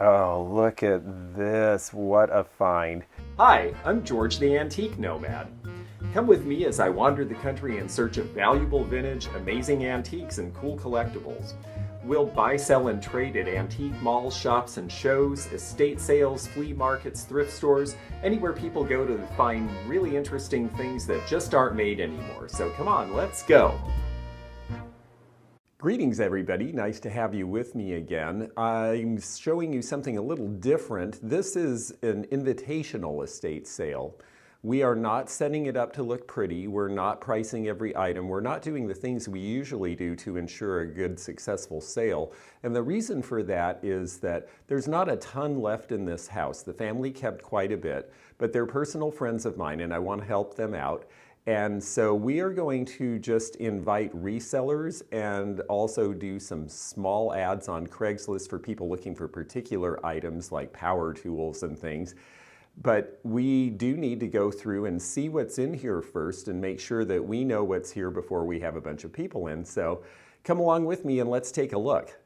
Oh, look at this. What a find. Hi, I'm George the Antique Nomad. Come with me as I wander the country in search of valuable vintage, amazing antiques, and cool collectibles. We'll buy, sell, and trade at antique malls, shops, and shows, estate sales, flea markets, thrift stores, anywhere people go to find really interesting things that just aren't made anymore. So come on, let's go! Greetings, everybody. Nice to have you with me again. I'm showing you something a little different. This is an invitational estate sale. We are not setting it up to look pretty. We're not pricing every item. We're not doing the things we usually do to ensure a good, successful sale. And the reason for that is that there's not a ton left in this house. The family kept quite a bit, but they're personal friends of mine and I want to help them out. And so we are going to just invite resellers and also do some small ads on Craigslist for people looking for particular items like power tools and things. But we do need to go through and see what's in here first and make sure that we know what's here before we have a bunch of people in. So come along with me and let's take a look.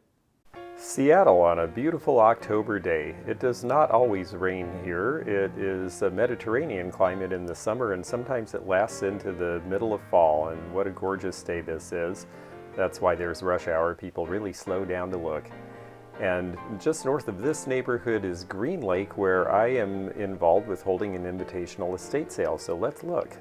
Seattle on a beautiful October day. It does not always rain here. It is a Mediterranean climate in the summer and sometimes it lasts into the middle of fall, and what a gorgeous day this is. That's why there's rush hour. People really slow down to look. And just north of this neighborhood is Green Lake, where I am involved with holding an invitational estate sale. So let's look.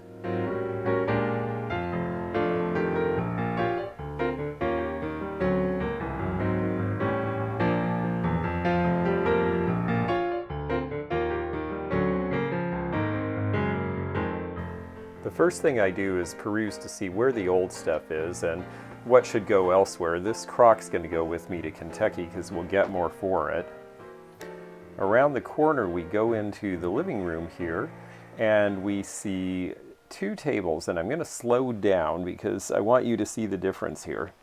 The first thing I do is peruse to see where the old stuff is and what should go elsewhere. This crock's going to go with me to Kentucky because we'll get more for it. Around the corner we go into the living room here and we see two tables, and I'm going to slow down because I want you to see the difference here.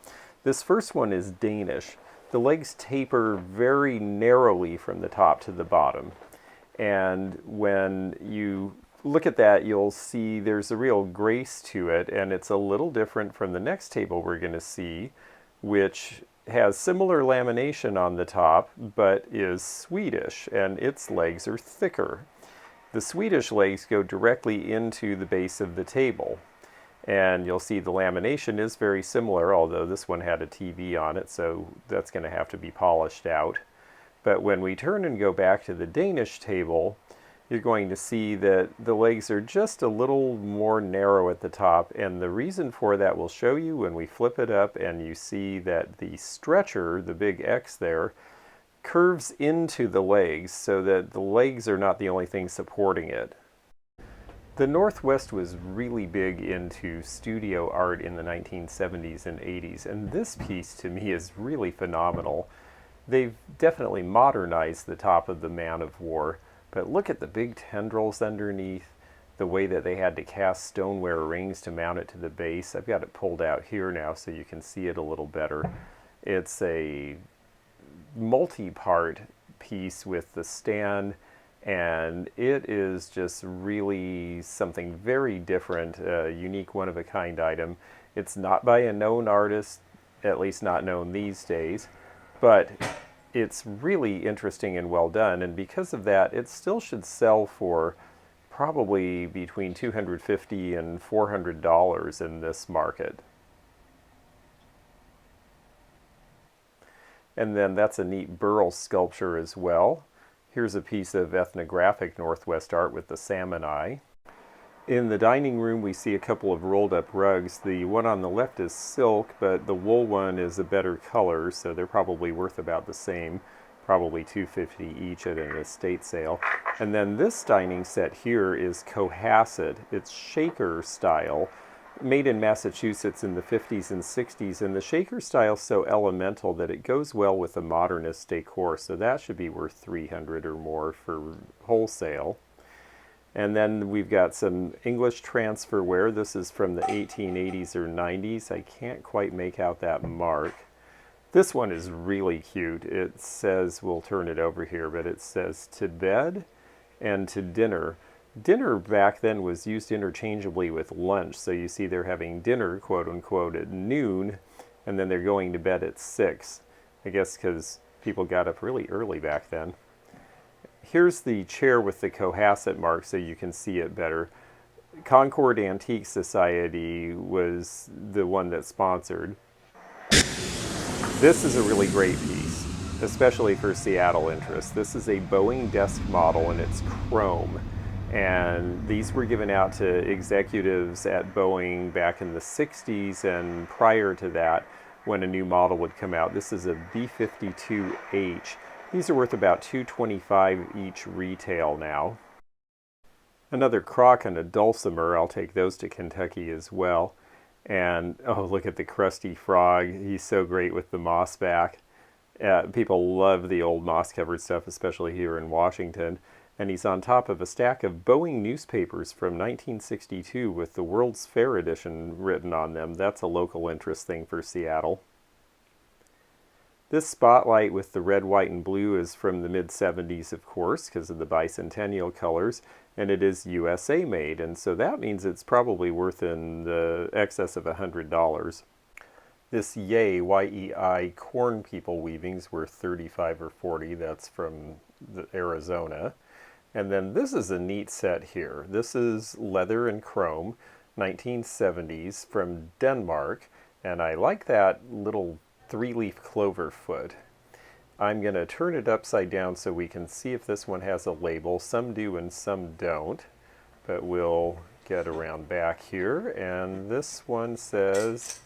This first one is Danish. The legs taper very narrowly from the top to the bottom, and when you look at that, you'll see there's a real grace to it, and it's a little different from the next table we're going to see, which has similar lamination on the top, but is Swedish, and its legs are thicker. The Swedish legs go directly into the base of the table, and you'll see the lamination is very similar, although this one had a TV on it, so that's going to have to be polished out. But when we turn and go back to the Danish table, you're going to see that the legs are just a little more narrow at the top, and the reason for that we'll show you when we flip it up and you see that the stretcher, the big X there, curves into the legs so that the legs are not the only thing supporting it. The Northwest was really big into studio art in the 1970s and 80s, and this piece to me is really phenomenal. They've definitely modernized the top of the Man of War. But look at the big tendrils underneath, the way that they had to cast stoneware rings to mount it to the base. I've got it pulled out here now so you can see it a little better. It's a multi-part piece with the stand, and it is just really something very different, a unique one-of-a-kind item. It's not by a known artist, at least not known these days, but it's really interesting and well done, and because of that it still should sell for probably between $250 and $400 in this market. And then that's a neat burl sculpture as well. Here's a piece of ethnographic Northwest art with the salmon eye. In the dining room we see a couple of rolled up rugs. The one on the left is silk, but the wool one is a better color, so they're probably worth about the same, probably $250 each at an estate sale. And then this dining set here is Cohasset. It's shaker style, made in Massachusetts in the 50s and 60s, and the shaker style is so elemental that it goes well with the modernist decor, so that should be worth $300 or more for wholesale. And then we've got some English transferware. This is from the 1880s or 90s. I can't quite make out that mark. This one is really cute. It says, we'll turn it over here, but it says to bed and to dinner. Dinner back then was used interchangeably with lunch. So you see they're having dinner, quote unquote, at noon, and then they're going to bed at 6. I guess because People got up really early back then. Here's the chair with the Cohasset mark so you can see it better. Concord Antique Society was the one that sponsored. This is a really great piece, especially for Seattle interest. This is a Boeing desk model and it's chrome. And these were given out to executives at Boeing back in the 60s and prior to that when a new model would come out. This is a B-52H. These are worth about $225 each retail now. Another crock and a dulcimer, I'll take those to Kentucky as well. And oh, look at the crusty frog. He's so great with the moss back. People love the old moss covered stuff, especially here in Washington. And he's on top of a stack of Boeing newspapers from 1962 with the World's Fair edition written on them. That's a local interest thing for Seattle. This spotlight with the red, white, and blue is from the mid-70s, of course, because of the bicentennial colors, and it is USA made, and so that means it's probably worth in the excess of $100. This Yei, Y-E-I, corn people weavings were $35 or $40. That's from Arizona. And then this is a neat set here. This is leather and chrome, 1970s from Denmark. And I like that little 3-leaf clover foot. I'm going to turn it upside down so we can see if this one has a label. Some do and some don't. But we'll get around back here. And this one says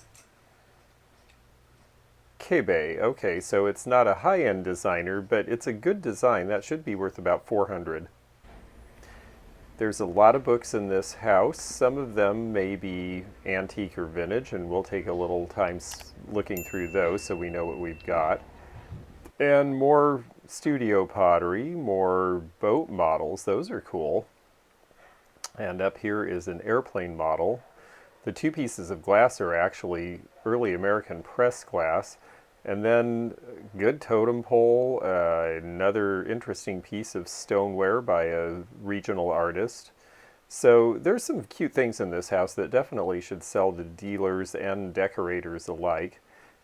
Kebe. Okay, so it's not a high-end designer, but it's a good design. That should be worth about $400. There's a lot of books in this house. Some of them may be antique or vintage, and we'll take a little time looking through those so we know what we've got. And more studio pottery, more boat models. Those are cool. And up here is an airplane model. The two pieces of glass are actually early American pressed glass. And then good totem pole, another interesting piece of stoneware by a regional artist. So there's some cute things in this house that definitely should sell to dealers and decorators alike.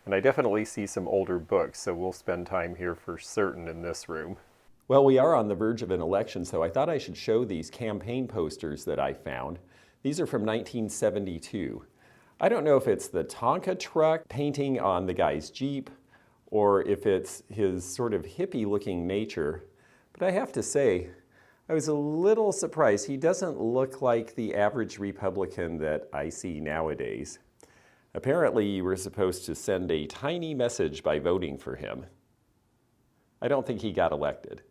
And I definitely see some older books, so we'll spend time here for certain in this room. Well, we are on the verge of an election, so I thought I should show these campaign posters that I found. These are from 1972. I don't know if it's the Tonka truck painting on the guy's Jeep or if it's his sort of hippie-looking nature, but I have to say, I was a little surprised. He doesn't look like the average Republican that I see nowadays. Apparently, you were supposed to send a tiny message by voting for him. I don't think he got elected.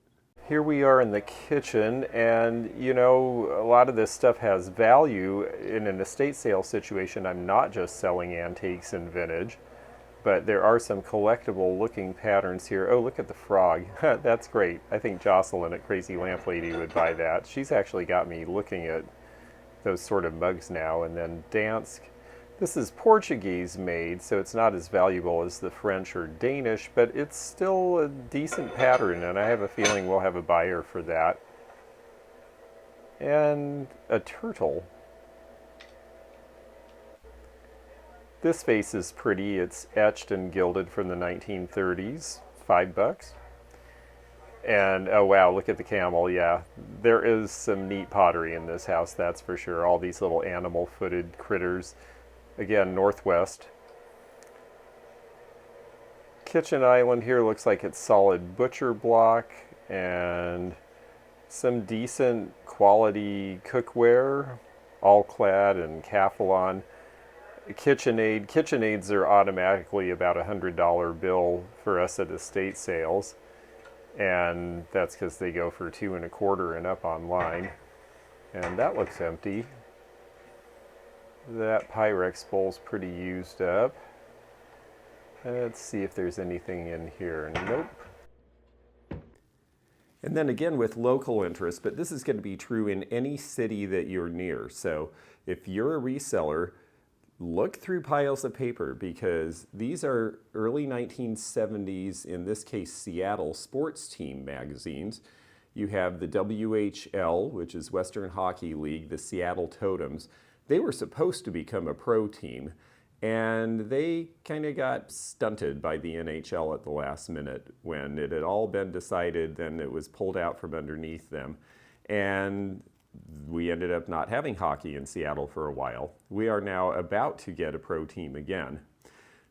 Here we are in the kitchen, and you know, a lot of this stuff has value. In an estate sale situation, I'm not just selling antiques and vintage, but there are some collectible looking patterns here. Oh, look at the frog. That's great. I think Jocelyn at Crazy Lamp Lady would buy that. She's actually got me looking at those sort of mugs now. And then Dansk. This is Portuguese made, so it's not as valuable as the French or Danish, but it's still a decent pattern, and I have a feeling we'll have a buyer for that. And a turtle. This vase is pretty. It's etched and gilded from the 1930s. $5. And oh wow, look at the camel. Yeah, there is some neat pottery in this house, that's for sure. All these little animal-footed critters. Again, Northwest. Kitchen island here looks like it's solid butcher block and some decent quality cookware, all clad in Calphalon. KitchenAid. KitchenAids are automatically about a $100 bill for us at estate sales, and that's because they go for $2.25 and up online. And that looks empty. That Pyrex bowl's pretty used up. Let's see if there's anything in here. Nope. And then again with local interest, but this is going to be true in any city that you're near. So if you're a reseller, look through piles of paper because these are early 1970s, in this case Seattle sports team magazines. You have the WHL, which is Western Hockey League, the Seattle Totems. They were supposed to become a pro team, And they kind of got stunted by the NHL at the last minute. When it had all been decided, then it was pulled out from underneath them. And we ended up not having hockey in Seattle for a while. We are now about to get a pro team again.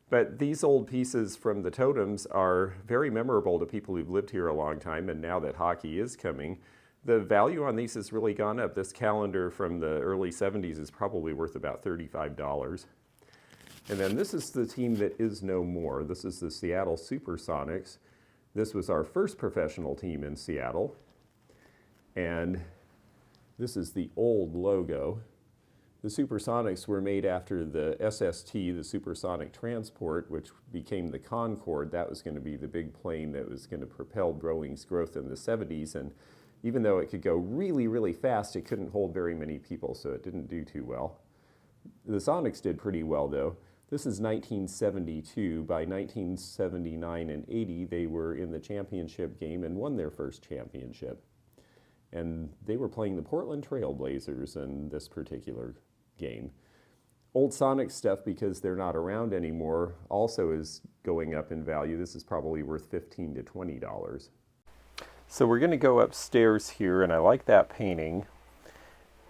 But these old pieces from the totems are very memorable to people who've lived here a long time, and now that hockey is coming, the value on these has really gone up. This calendar from the early 70s is probably worth about $35. And then this is the team that is no more. This is the Seattle Supersonics. This was our first professional team in Seattle. And this is the old logo. The Supersonics were made after the SST, the Supersonic Transport, which became the Concorde. That was going to be the big plane that was going to propel Boeing's growth in the 70s. And even though it could go really, really fast, it couldn't hold very many people, so it didn't do too well. The Sonics did pretty well, though. This is 1972. By 1979 and 80, they were in the championship game and won their first championship. And they were playing the Portland Trail Blazers in this particular game. Old Sonic stuff, because they're not around anymore, also is going up in value. This is probably worth $15 to $20. So we're going to go upstairs here, and I like that painting.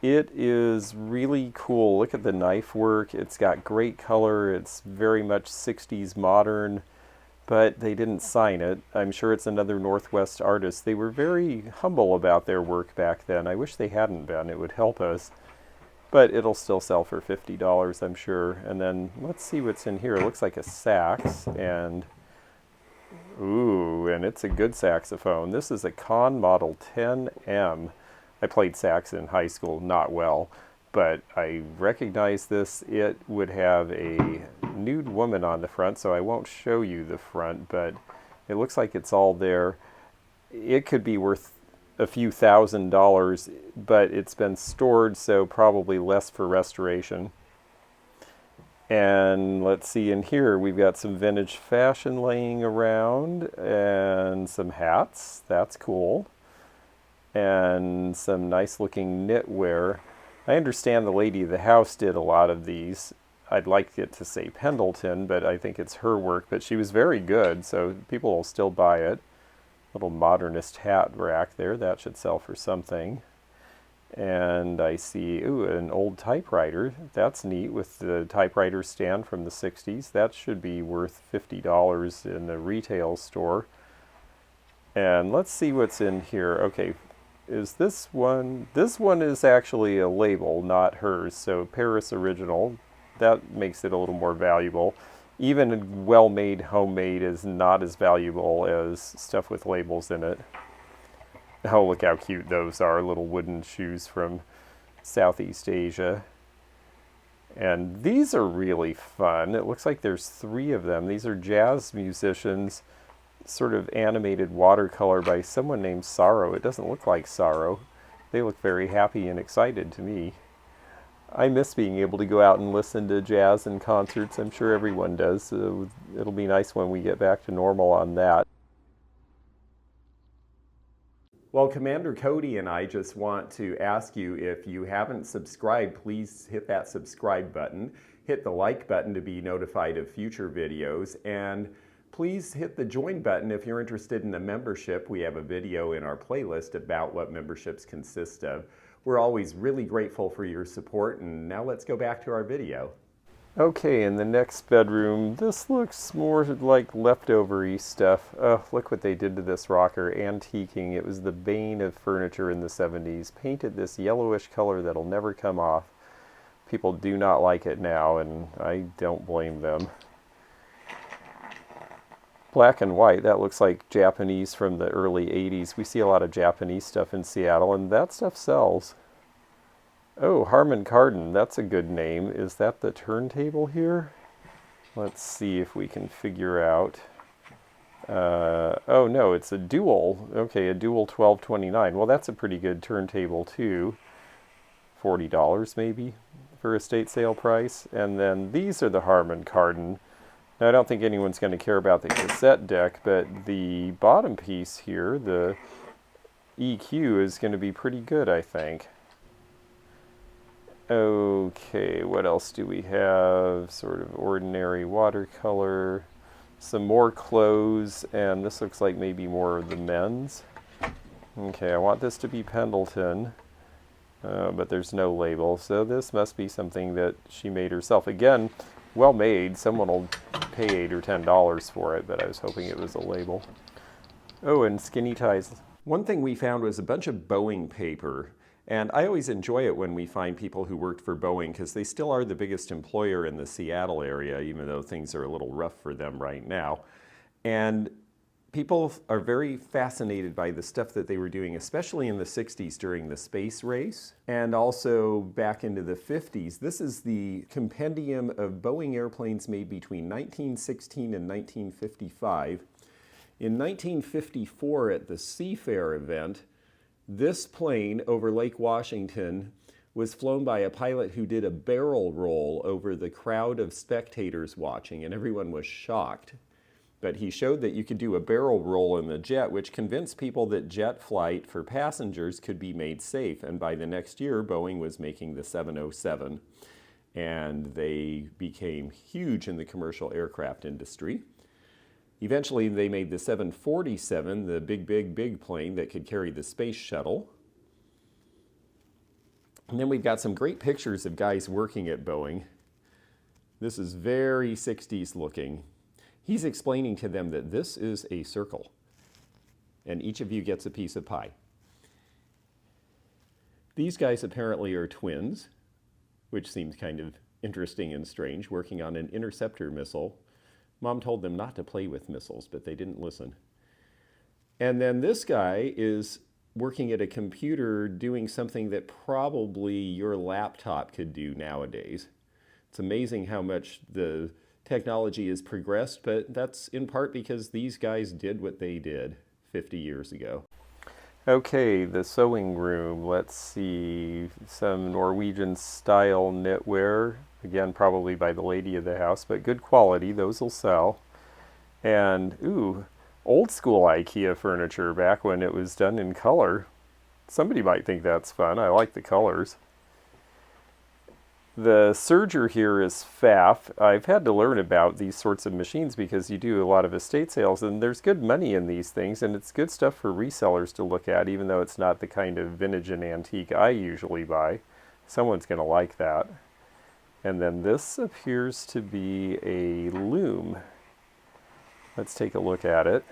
It is really cool. Look at the knife work. It's got great color. It's very much 60s modern, but they didn't sign it. I'm sure it's another Northwest artist. They were very humble about their work back then. I wish they hadn't been. It would help us. But it'll still sell for $50, I'm sure. And then let's see what's in here. It looks like a sax, and ooh, and it's a good saxophone. This is a Conn Model 10M. I played sax in high school, not well, but I recognize this. It would have a nude woman on the front, so I won't show you the front, but it looks like it's all there. It could be worth a few $1,000s, but it's been stored, so probably less for restoration. And let's see, in here we've got some vintage fashion laying around and some hats. That's cool. And some nice looking knitwear. I understand the lady of the house did a lot of these. I'd like it to say Pendleton, but I think it's her work. But she was very good, so people will still buy it. Little modernist hat rack there. That should sell for something. And I see, ooh, an old typewriter. That's neat, with the typewriter stand from the 60s. That should be worth $50 in the retail store. And let's see what's in here. Okay, is this one is actually a label, not hers. So Paris Original, that makes it a little more valuable. Even well-made homemade is not as valuable as stuff with labels in it. Oh, look how cute those are, little wooden shoes from Southeast Asia. And these are really fun. It looks like there's 3 of them. These are jazz musicians, sort of animated watercolor by someone named Sorrow. It doesn't look like Sorrow. They look very happy and excited to me. I miss being able to go out and listen to jazz and concerts. I'm sure everyone does. So it'll be nice when we get back to normal on that. Well, Commander Cody and I just want to ask you, if you haven't subscribed, please hit that subscribe button. Hit the like button to be notified of future videos. And please hit the join button if you're interested in the membership. We have a video in our playlist about what memberships consist of. We're always really grateful for your support, and now let's go back to our video. Okay, in the next bedroom, this looks more like leftover-y stuff. Oh, look what they did to this rocker, antiquing. It was the bane of furniture in the 70s. Painted this yellowish color that'll never come off. People do not like it now, and I don't blame them. Black and white, that looks like Japanese from the early 80s. We see a lot of Japanese stuff in Seattle, and that stuff sells. Oh, Harman Kardon, that's a good name. Is that the turntable here? Let's see if we can figure out. Oh no, it's a dual. Okay, a dual 1229. Well, that's a pretty good turntable too. $40 maybe for estate sale price. And then these are the Harman Kardon. Now, I don't think anyone's going to care about the cassette deck, but the bottom piece here, the EQ, is going to be pretty good, I think. Okay, what else do we have? Sort of ordinary watercolor, some more clothes, and this looks like maybe more of the men's. Okay, I want this to be Pendleton, but there's no label, so this must be something that she made herself. Again, well made. Someone will pay $8 or $10 for it, but I was hoping it was a label. Oh, and skinny ties. One thing we found was a bunch of Boeing paper. And I always enjoy it when we find people who worked for Boeing because they still are the biggest employer in the Seattle area, even though things are a little rough for them right now. And people are very fascinated by the stuff that they were doing, especially in the 60s during the space race and also back into the 50s. This is the compendium of Boeing airplanes made between 1916 and 1955. In 1954 at the Seafair event, this plane over Lake Washington was flown by a pilot who did a barrel roll over the crowd of spectators watching, and everyone was shocked. But he showed that you could do a barrel roll in the jet, which convinced people that jet flight for passengers could be made safe. And by the next year, Boeing was making the 707, and they became huge in the commercial aircraft industry. Eventually, they made the 747, the big plane that could carry the space shuttle. And then we've got some great pictures of guys working at Boeing. This is very 60s looking. He's explaining to them that this is a circle, and each of you gets a piece of pie. These guys apparently are twins, which seems kind of interesting and strange, working on an interceptor missile. Mom told them not to play with missiles, but they didn't listen. And then this guy is working at a computer doing something that probably your laptop could do nowadays. It's amazing how much the technology has progressed, but that's in part because these guys did what they did 50 years ago. Okay, the sewing room. Let's see, some Norwegian style knitwear. Again, probably by the lady of the house, but good quality. Those will sell. And, ooh, old school IKEA furniture back when it was done in color. Somebody might think that's fun. I like the colors. The serger here is Pfaff. I've had to learn about these sorts of machines because you do a lot of estate sales, and there's good money in these things, and it's good stuff for resellers to look at, even though it's not the kind of vintage and antique I usually buy. Someone's going to like that. And then this appears to be a loom. Let's take a look at it.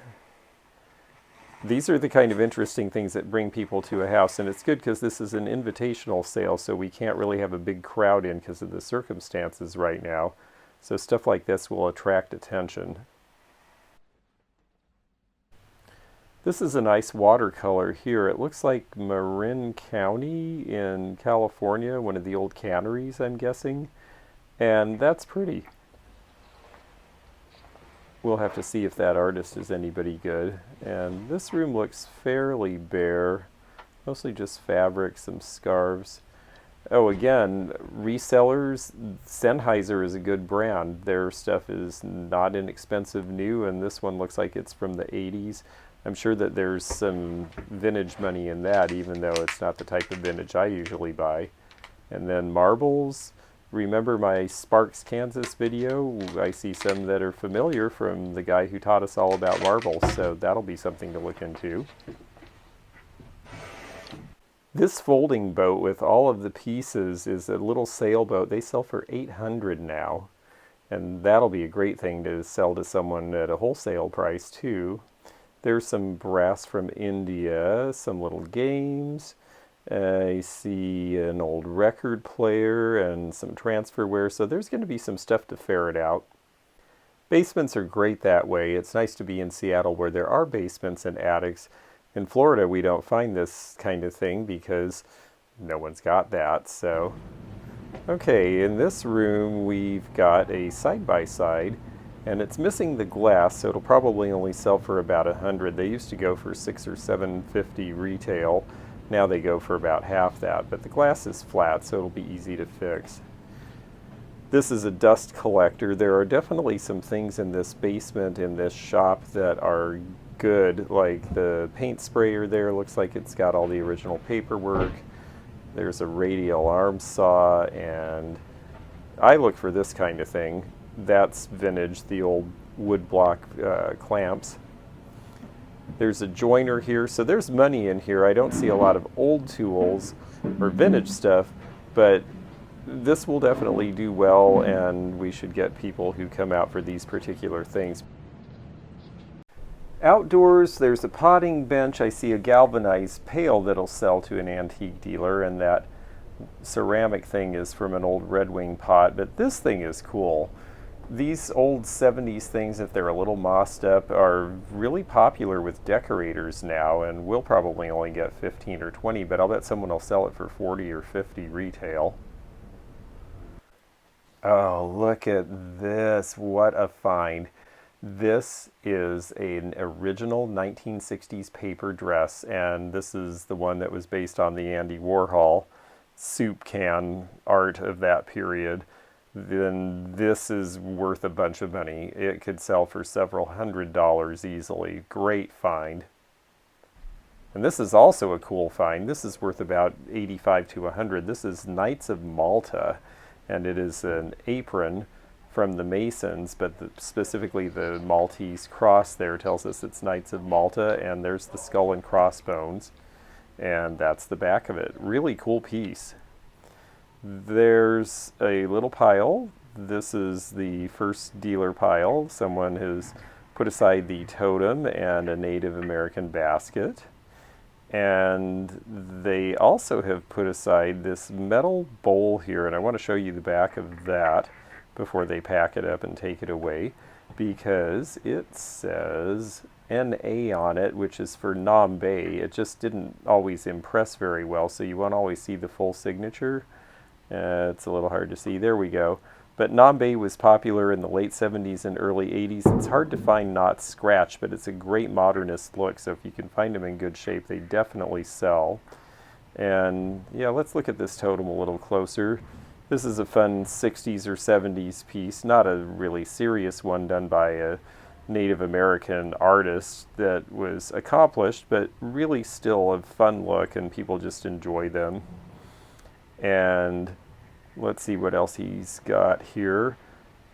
These are the kind of interesting things that bring people to a house, and it's good because this is an invitational sale, so we can't really have a big crowd in because of the circumstances right now. So stuff like this will attract attention. This is a nice watercolor here. It looks like Marin County in California, one of the old canneries, I'm guessing. And that's pretty. We'll have to see if that artist is anybody good. And this room looks fairly bare. Mostly just fabric, some scarves. Oh, again, resellers. Sennheiser is a good brand. Their stuff is not inexpensive new, and this one looks like it's from the 80s. I'm sure that there's some vintage money in that, even though it's not the type of vintage I usually buy. And then marbles. Remember my Sparks, Kansas video? I see some that are familiar from the guy who taught us all about marbles, so that'll be something to look into. This folding boat with all of the pieces is a little sailboat. They sell for $800 now, and that'll be a great thing to sell to someone at a wholesale price too. There's some brass from India, some little games. I see an old record player and some transferware, so there's going to be some stuff to ferret out. Basements are great that way. It's nice to be in Seattle where there are basements and attics. In Florida, we don't find this kind of thing because no one's got that. So, okay, in this room we've got a side-by-side, and it's missing the glass, so it'll probably only sell for about $100. They used to go for $600 or $750 retail. Now they go for about half that, but the glass is flat, so it'll be easy to fix. This is a dust collector. There are definitely some things in this basement, in this shop, that are good, like the paint sprayer there looks like it's got all the original paperwork. There's a radial arm saw, and I look for this kind of thing. That's vintage, the old wood block clamps. There's a joiner here, so there's money in here. I don't see a lot of old tools or vintage stuff, but this will definitely do well, and we should get people who come out for these particular things. Outdoors, there's a potting bench. I see a galvanized pail that'll sell to an antique dealer, and that ceramic thing is from an old Red Wing pot, but this thing is cool. These old 70s things, if they're a little mossed up, are really popular with decorators now, and we'll probably only get 15 or 20, but I'll bet someone will sell it for 40 or 50 retail. Oh, look at this. What a find. This is an original 1960s paper dress, and this is the one that was based on the Andy Warhol soup can art of that period. Then this is worth a bunch of money. It could sell for several $100s easily. Great find. And this is also a cool find. This is worth about 85 to 100. This is Knights of Malta, and it is an apron from the Masons, but specifically the Maltese cross there tells us it's Knights of Malta, and there's the skull and crossbones, and that's the back of it. Really cool piece. There's a little pile. This is the first dealer pile. Someone has put aside the totem and a Native American basket. And they also have put aside this metal bowl here, and I want to show you the back of that before they pack it up and take it away, because it says NA on it, which is for Nomad. It just didn't always impress very well, so you won't always see the full signature. It's a little hard to see. There we go. But Nomad was popular in the late 70s and early 80s. It's hard to find not scratched, but it's a great modernist look, so if you can find them in good shape, they definitely sell. And yeah, let's look at this totem a little closer. This is a fun 60s or 70s piece, not a really serious one done by a Native American artist that was accomplished, but really still a fun look, and people just enjoy them. And let's see what else he's got here.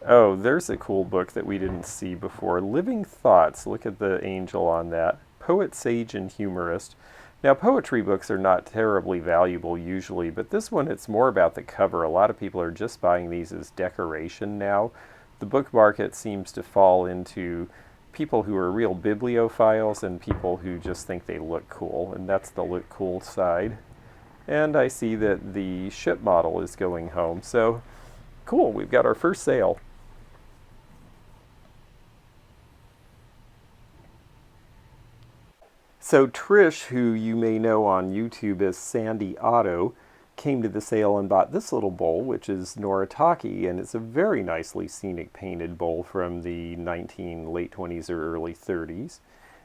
Oh, there's a cool book that we didn't see before. Living Thoughts. Look at the angel on that. Poet, sage, and humorist. Now, poetry books are not terribly valuable usually, but this one, it's more about the cover. A lot of people are just buying these as decoration now. The book market seems to fall into people who are real bibliophiles and people who just think they look cool, and that's the look cool side. And I see that the ship model is going home, so cool, we've got our first sale. So Trish, who you may know on YouTube as Sandy Otto, came to the sale and bought this little bowl, which is Noritake, and it's a very nicely scenic painted bowl from the late 20s or early 30s.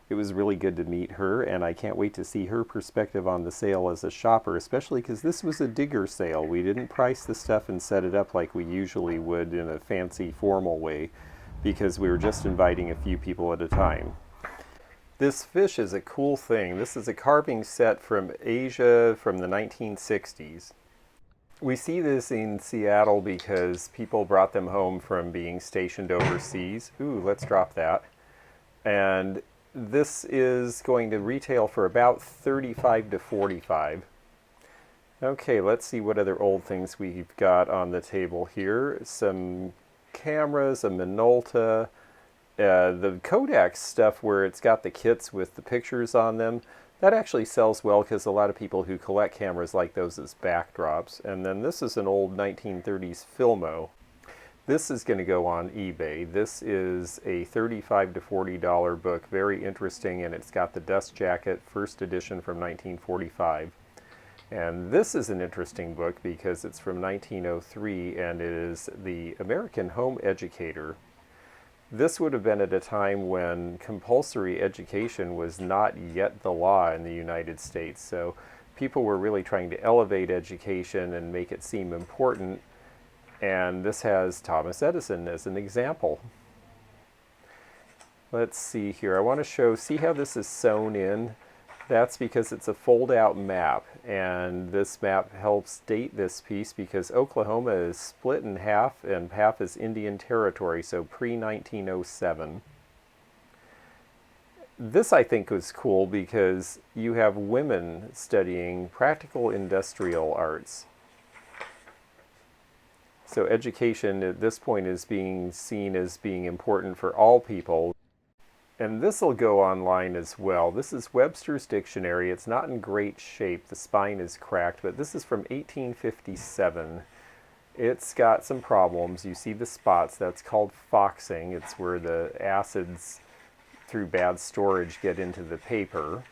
It was really good to meet her, and I can't wait to see her perspective on the sale as a shopper, especially because this was a digger sale. We didn't price the stuff and set it up like we usually would in a fancy, formal way, because we were just inviting a few people at a time. This fish is a cool thing. This is a carving set from Asia from the 1960s. We see this in Seattle because people brought them home from being stationed overseas. Ooh, let's drop that. And this is going to retail for about $35 to $45. Okay, let's see what other old things we've got on the table here. Some cameras, a Minolta, the Kodak stuff where it's got the kits with the pictures on them. That actually sells well because a lot of people who collect cameras like those as backdrops. And then this is an old 1930s Filmo. This is going to go on eBay. This is a $35 to $40 book, very interesting, and it's got the dust jacket, first edition from 1945. And this is an interesting book because it's from 1903, and it is the American Home Educator. This would have been at a time when compulsory education was not yet the law in the United States, so people were really trying to elevate education and make it seem important. And this has Thomas Edison as an example. Let's see here. I want to see how this is sewn in. That's because it's a fold-out map, and this map helps date this piece because Oklahoma is split in half, and half is Indian Territory, so pre-1907. This I think was cool because you have women studying practical industrial arts. So education at this point is being seen as being important for all people. And this will go online as well. This is Webster's Dictionary. It's not in great shape. The spine is cracked, but this is from 1857. It's got some problems. You see the spots. That's called foxing. It's where the acids through bad storage get into the paper.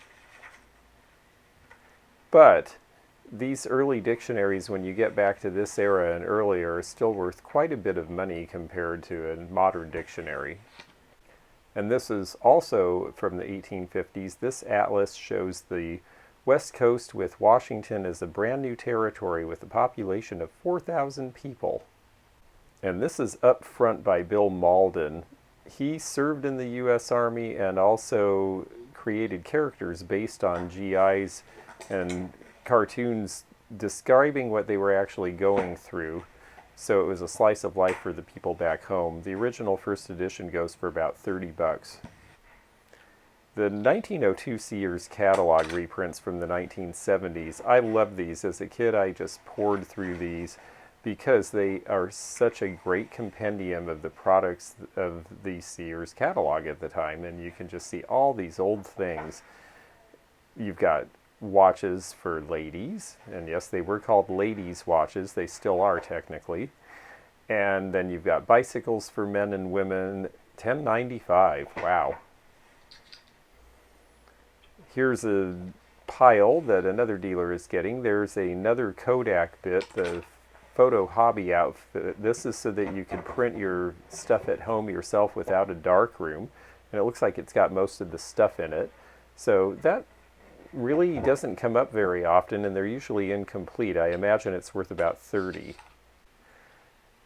But these early dictionaries, when you get back to this era and earlier, are still worth quite a bit of money compared to a modern dictionary. And this is also from the 1850s. This atlas shows the West Coast with Washington as a brand new territory with a population of 4,000 people. And this is Up Front by Bill Malden. He served in the U.S. Army and also created characters based on GIs and cartoons describing what they were actually going through. So it was a slice of life for the people back home. The original first edition goes for about $30. The 1902 Sears catalog reprints from the 1970s, I love these. As a kid, I just poured through these because they are such a great compendium of the products of the Sears catalog at the time. And you can just see all these old things. You've got watches for ladies, and yes, they were called ladies' watches. They still are technically. And then you've got bicycles for men and women, $10.95. Wow. Here's a pile that another dealer is getting. There's another Kodak bit, the photo hobby outfit. This is so that you can print your stuff at home yourself without a darkroom. And it looks like it's got most of the stuff in it. So that really doesn't come up very often, and they're usually incomplete. I imagine it's worth about $30.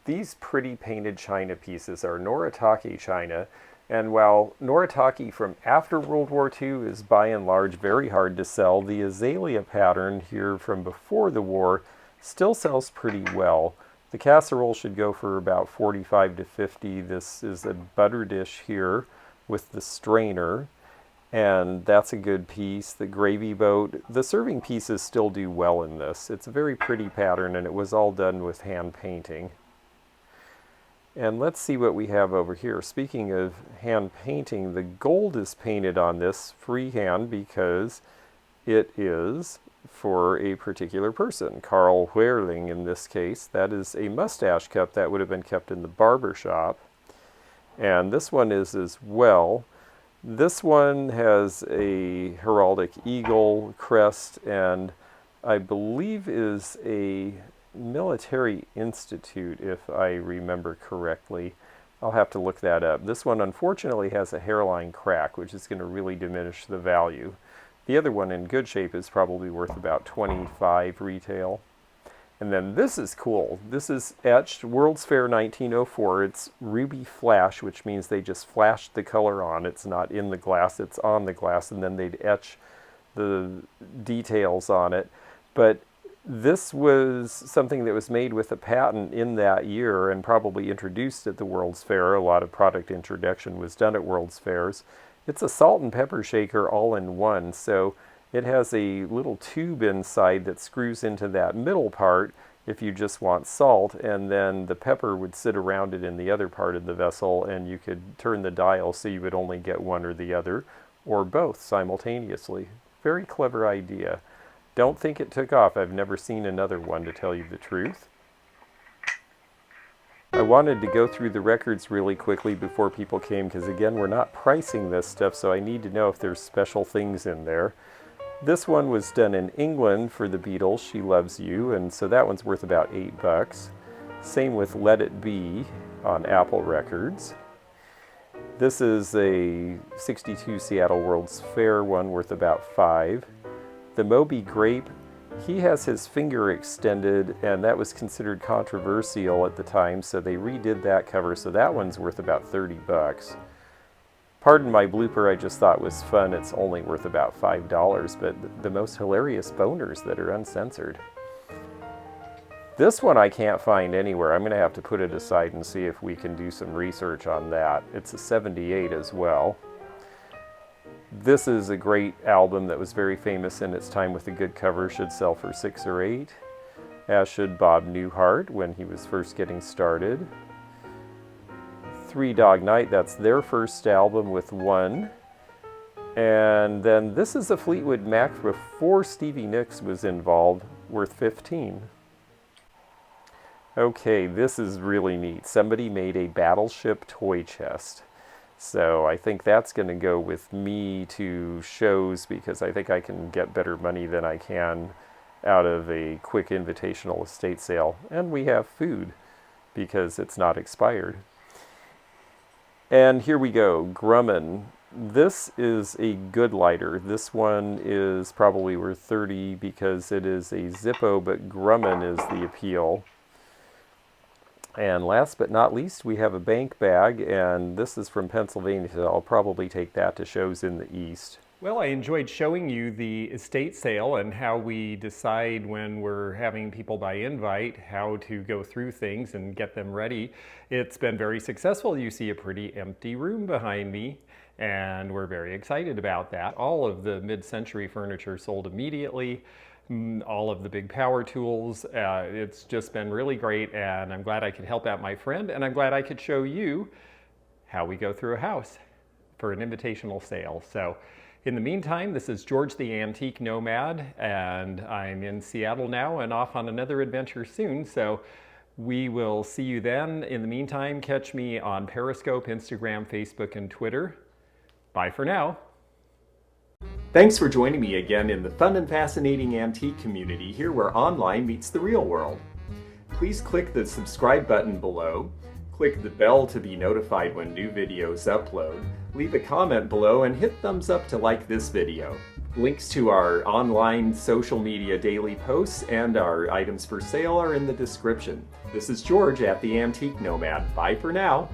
These pretty painted china pieces are Noritake china, and while Noritake from after World War II is by and large very hard to sell, the azalea pattern here from before the war still sells pretty well. The casserole should go for about $45 to $50. This is a butter dish here with the strainer, and that's a good piece. The gravy boat, the serving pieces still do well in this. It's a very pretty pattern, and it was all done with hand painting. And let's see what we have over here. Speaking of hand painting, the gold is painted on this freehand because it is for a particular person. Carl Wehrling in this case. That is a mustache cup that would have been kept in the barber shop. And this one is as well. This one has a heraldic eagle crest, and I believe is a military institute, if I remember correctly. I'll have to look that up. This one unfortunately has a hairline crack, which is going to really diminish the value. The other one in good shape is probably worth about $25 retail. And then this is cool. This is etched World's Fair 1904. It's ruby flash, which means they just flashed the color on. It's not in the glass, it's on the glass, and then they'd etch the details on it. But this was something that was made with a patent in that year and probably introduced at the World's Fair. A lot of product introduction was done at World's Fairs. It's a salt and pepper shaker all in one, so it has a little tube inside that screws into that middle part if you just want salt, and then the pepper would sit around it in the other part of the vessel, and you could turn the dial so you would only get one or the other, or both simultaneously. Very clever idea. Don't think it took off. I've never seen another one, to tell you the truth. I wanted to go through the records really quickly before people came, because again, we're not pricing this stuff, so I need to know if there's special things in there. This one was done in England for the Beatles, She Loves You, and so that one's worth about $8. Same with Let It Be on Apple Records. This is a 62 Seattle World's Fair one worth about $5. The Moby Grape, he has his finger extended, and that was considered controversial at the time, so they redid that cover, so that one's worth about $30. Pardon my blooper, I just thought was fun. It's only worth about $5, but the most hilarious boners that are uncensored. This one I can't find anywhere. I'm going to have to put it aside and see if we can do some research on that. It's a 78 as well. This is a great album that was very famous in its time with a good cover. Should sell for 6 or 8. As should Bob Newhart when he was first getting started. Three Dog Night, that's their first album with 1. And then this is a Fleetwood Mac before Stevie Nicks was involved, worth 15. Okay, this is really neat. Somebody made a Battleship toy chest. So I think that's going to go with me to shows because I think I can get better money than I can out of a quick invitational estate sale. And we have food because it's not expired. And here we go, Grumman. This is a good lighter. This one is probably worth 30 because it is a Zippo, but Grumman is the appeal. And last but not least, we have a bank bag, and this is from Pennsylvania, so I'll probably take that to shows in the East. Well, I enjoyed showing you the estate sale and how we decide when we're having people by invite, how to go through things and get them ready. It's been very successful. You see a pretty empty room behind me, and we're very excited about that. All of the mid-century furniture sold immediately. All of the big power tools. It's just been really great, and I'm glad I could help out my friend, and I'm glad I could show you how we go through a house for an invitational sale. So in the meantime, this is George the Antique Nomad, and I'm in Seattle now and off on another adventure soon. So we will see you then. In the meantime, catch me on Periscope, Instagram, Facebook, and Twitter. Bye for now. Thanks for joining me again in the fun and fascinating antique community here where online meets the real world. Please click the subscribe button below, click the bell to be notified when new videos upload, leave a comment below, and hit thumbs up to like this video. Links to our online social media daily posts and our items for sale are in the description. This is George at the Antique Nomad. Bye for now.